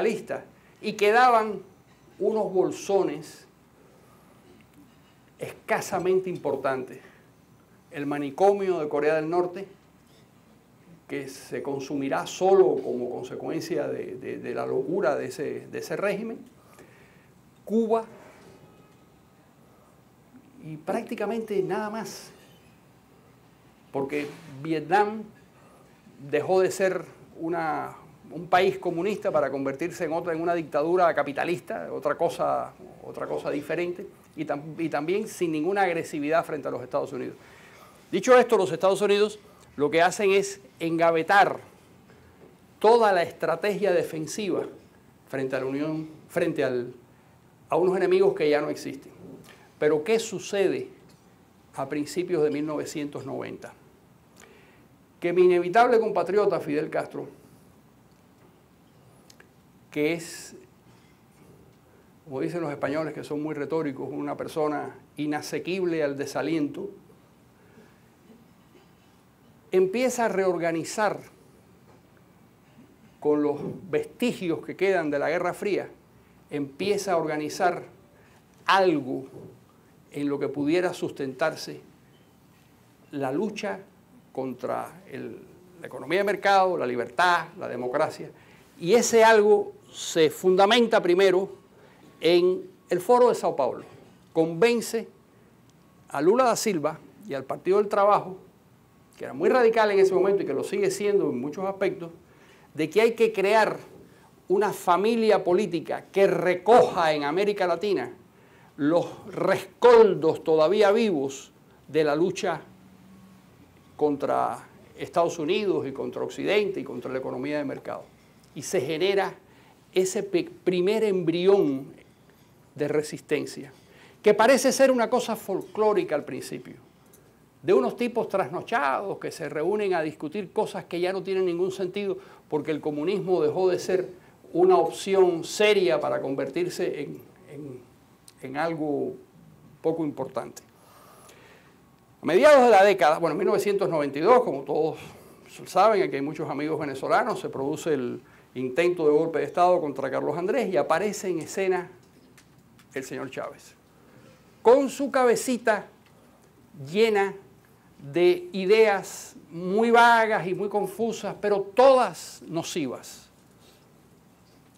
lista, y quedaban unos bolsones escasamente importantes. El manicomio de Corea del Norte, que se consumirá solo como consecuencia de la locura de ese régimen, Cuba y prácticamente nada más, porque Vietnam dejó de ser un país comunista para convertirse en una dictadura capitalista, otra cosa diferente, y también sin ninguna agresividad frente a los Estados Unidos. Dicho esto, los Estados Unidos lo que hacen es engavetar toda la estrategia defensiva frente a la Unión, a unos enemigos que ya no existen. Pero ¿qué sucede a principios de 1990? Que mi inevitable compatriota Fidel Castro, que es, como dicen los españoles que son muy retóricos, una persona inasequible al desaliento, empieza a reorganizar con los vestigios que quedan de la Guerra Fría, empieza a organizar algo en lo que pudiera sustentarse la lucha contra la economía de mercado, la libertad, la democracia. Y ese algo se fundamenta primero en el Foro de Sao Paulo. Convence a Lula da Silva y al Partido del Trabajo, que era muy radical en ese momento y que lo sigue siendo en muchos aspectos, de que hay que crear una familia política que recoja en América Latina los rescoldos todavía vivos de la lucha contra Estados Unidos y contra Occidente y contra la economía de mercado. Y se genera ese primer embrión de resistencia, que parece ser una cosa folclórica al principio, de unos tipos trasnochados que se reúnen a discutir cosas que ya no tienen ningún sentido porque el comunismo dejó de ser una opción seria para convertirse en algo poco importante. A mediados de la década, bueno, en 1992, como todos saben, aquí hay muchos amigos venezolanos, se produce el intento de golpe de Estado contra Carlos Andrés y aparece en escena el señor Chávez, con su cabecita llena de ideas muy vagas y muy confusas, pero todas nocivas,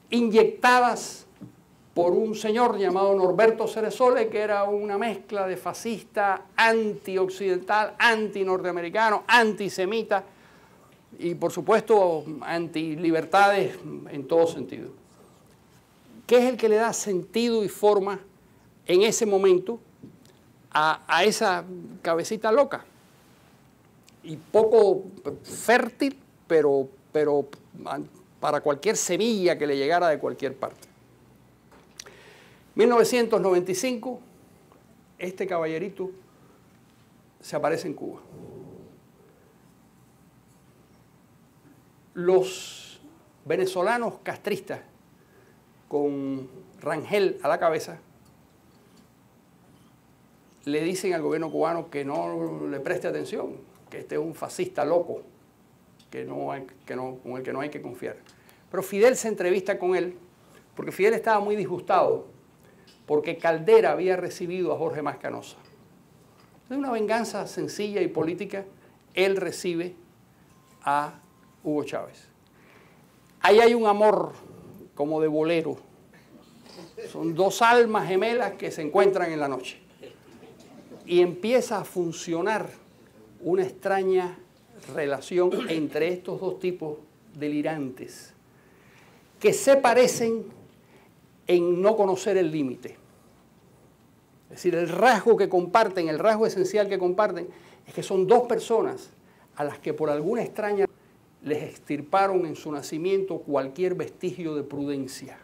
inyectadas por un señor llamado Norberto Ceresole, que era una mezcla de fascista, anti-occidental, anti-norteamericano, antisemita y, por supuesto, anti-libertades en todo sentido, que es el que le da sentido y forma en ese momento a esa cabecita loca y poco fértil, pero para cualquier semilla que le llegara de cualquier parte. 1995, este caballerito se aparece en Cuba. Los venezolanos castristas, con Rangel a la cabeza, le dicen al gobierno cubano que no le preste atención, que este es un fascista loco, con el que no hay que confiar. Pero Fidel se entrevista con él, porque Fidel estaba muy disgustado, porque Caldera había recibido a Jorge Mascanosa. De una venganza sencilla y política, él recibe a Hugo Chávez. Ahí hay un amor como de bolero. Son dos almas gemelas que se encuentran en la noche. Y empieza a funcionar una extraña relación entre estos dos tipos delirantes, que se parecen en no conocer el límite. Es decir, el rasgo que comparten, el rasgo esencial que comparten, es que son dos personas a las que por alguna extraña les extirparon en su nacimiento cualquier vestigio de prudencia.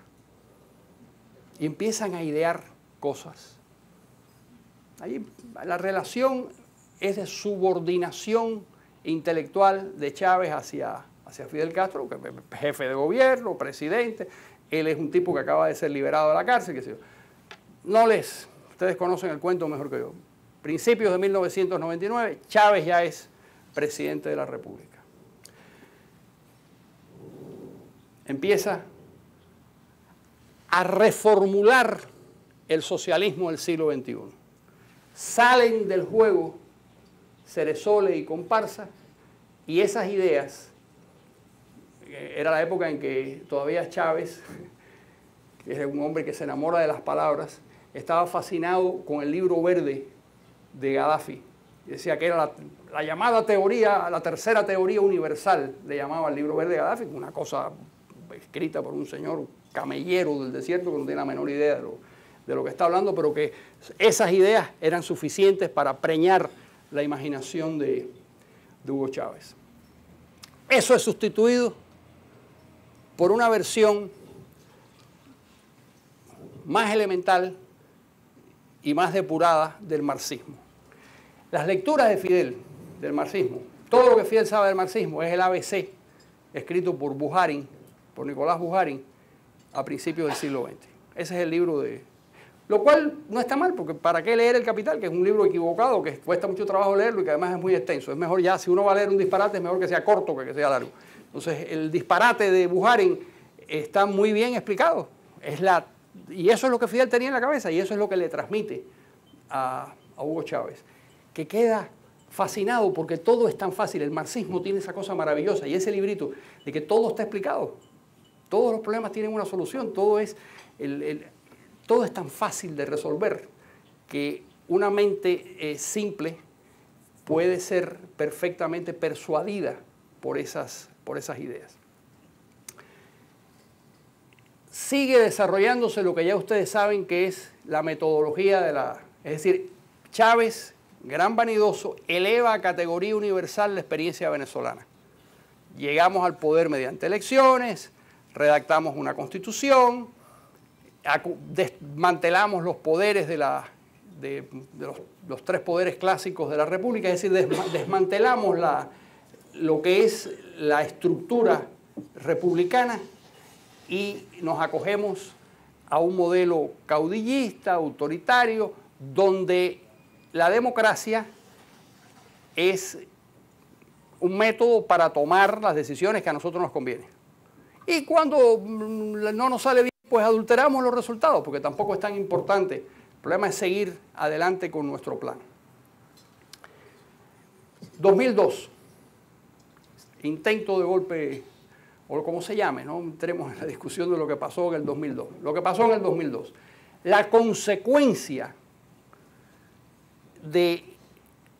Y empiezan a idear cosas. Ahí la relación es de subordinación intelectual de Chávez hacia Fidel Castro, que es jefe de gobierno, presidente. Él es un tipo que acaba de ser liberado de la cárcel. Ustedes conocen el cuento mejor que yo. Principios de 1999, Chávez ya es presidente de la República. Empieza a reformular el socialismo del siglo XXI. Salen del juego Ceresole y comparsa, y esas ideas, era la época en que todavía Chávez, que es un hombre que se enamora de las palabras, estaba fascinado con el libro verde de Gaddafi. Decía que era la llamada teoría, la tercera teoría universal, le llamaba el libro verde de Gaddafi, una cosa escrita por un señor camellero del desierto que no tiene la menor idea de lo que está hablando, pero que esas ideas eran suficientes para preñar la imaginación de Hugo Chávez. Eso es sustituido por una versión más elemental y más depurada del marxismo. Las lecturas de Fidel del marxismo, todo lo que Fidel sabe del marxismo es el ABC, escrito por Bukharin, por Nicolás Bukharin, a principios del siglo XX. Ese es el libro de... Lo cual no está mal, porque ¿para qué leer El Capital? Que es un libro equivocado, que cuesta mucho trabajo leerlo y que además es muy extenso. Es mejor ya, si uno va a leer un disparate, es mejor que sea corto que sea largo. Entonces, el disparate de Bukharin está muy bien explicado. Y eso es lo que Fidel tenía en la cabeza y eso es lo que le transmite a Hugo Chávez, que queda fascinado porque todo es tan fácil. El marxismo tiene esa cosa maravillosa y ese librito de que todo está explicado. Todos los problemas tienen una solución, todo es tan fácil de resolver que una mente simple puede ser perfectamente persuadida por esas ideas. Sigue desarrollándose lo que ya ustedes saben que es la metodología es decir, Chávez, gran vanidoso, eleva a categoría universal la experiencia venezolana. Llegamos al poder mediante elecciones, redactamos una constitución, desmantelamos los poderes de los tres poderes clásicos de la República, es decir, desmantelamos lo que es la estructura republicana y nos acogemos a un modelo caudillista, autoritario, donde la democracia es un método para tomar las decisiones que a nosotros nos conviene. Y cuando no nos sale bien, pues adulteramos los resultados, porque tampoco es tan importante. El problema es seguir adelante con nuestro plan. 2002, intento de golpe, o como se llame, no entremos en la discusión de lo que pasó en el 2002. Lo que pasó en el 2002. La consecuencia de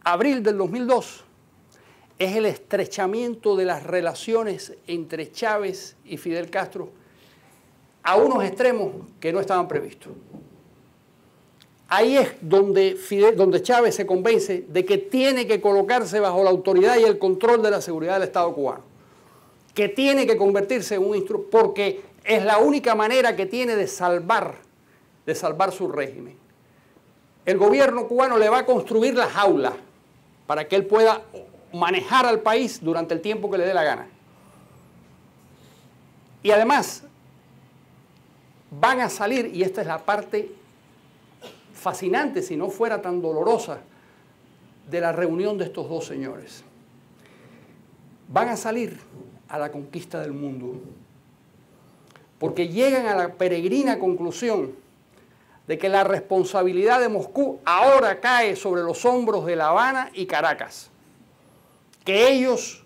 abril del 2002 es el estrechamiento de las relaciones entre Chávez y Fidel Castro a unos extremos que no estaban previstos. Ahí es donde Chávez se convence de que tiene que colocarse bajo la autoridad y el control de la seguridad del Estado cubano, que tiene que convertirse en un instrumento, porque es la única manera que tiene de salvar su régimen. El gobierno cubano le va a construir la jaula para que él pueda manejar al país durante el tiempo que le dé la gana. Y además van a salir, y esta es la parte fascinante, si no fuera tan dolorosa, de la reunión de estos dos señores. Van a salir a la conquista del mundo, porque llegan a la peregrina conclusión de que la responsabilidad de Moscú ahora cae sobre los hombros de La Habana y Caracas, que ellos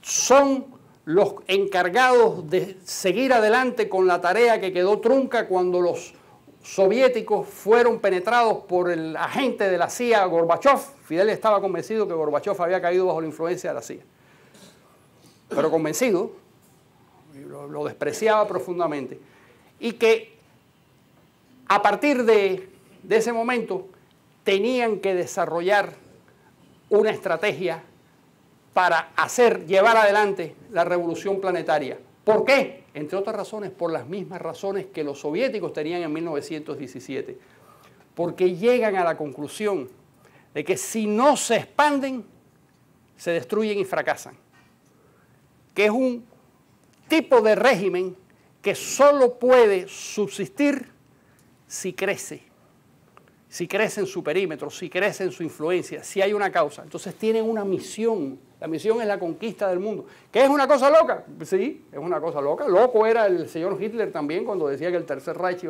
son los encargados de seguir adelante con la tarea que quedó trunca cuando los soviéticos fueron penetrados por el agente de la CIA, Gorbachev. Fidel estaba convencido que Gorbachev había caído bajo la influencia de la CIA, pero convencido, lo despreciaba profundamente, y que a partir de ese momento tenían que desarrollar una estrategia para llevar adelante la revolución planetaria. ¿Por qué? Entre otras razones, por las mismas razones que los soviéticos tenían en 1917. Porque llegan a la conclusión de que si no se expanden, se destruyen y fracasan. Que es un tipo de régimen que solo puede subsistir si crece, si crece en su perímetro, si crece en su influencia, si hay una causa. Entonces tienen una misión. La misión es la conquista del mundo. ¿Qué es una cosa loca? Sí, es una cosa loca. Loco era el señor Hitler también cuando decía que el Tercer Reich iba a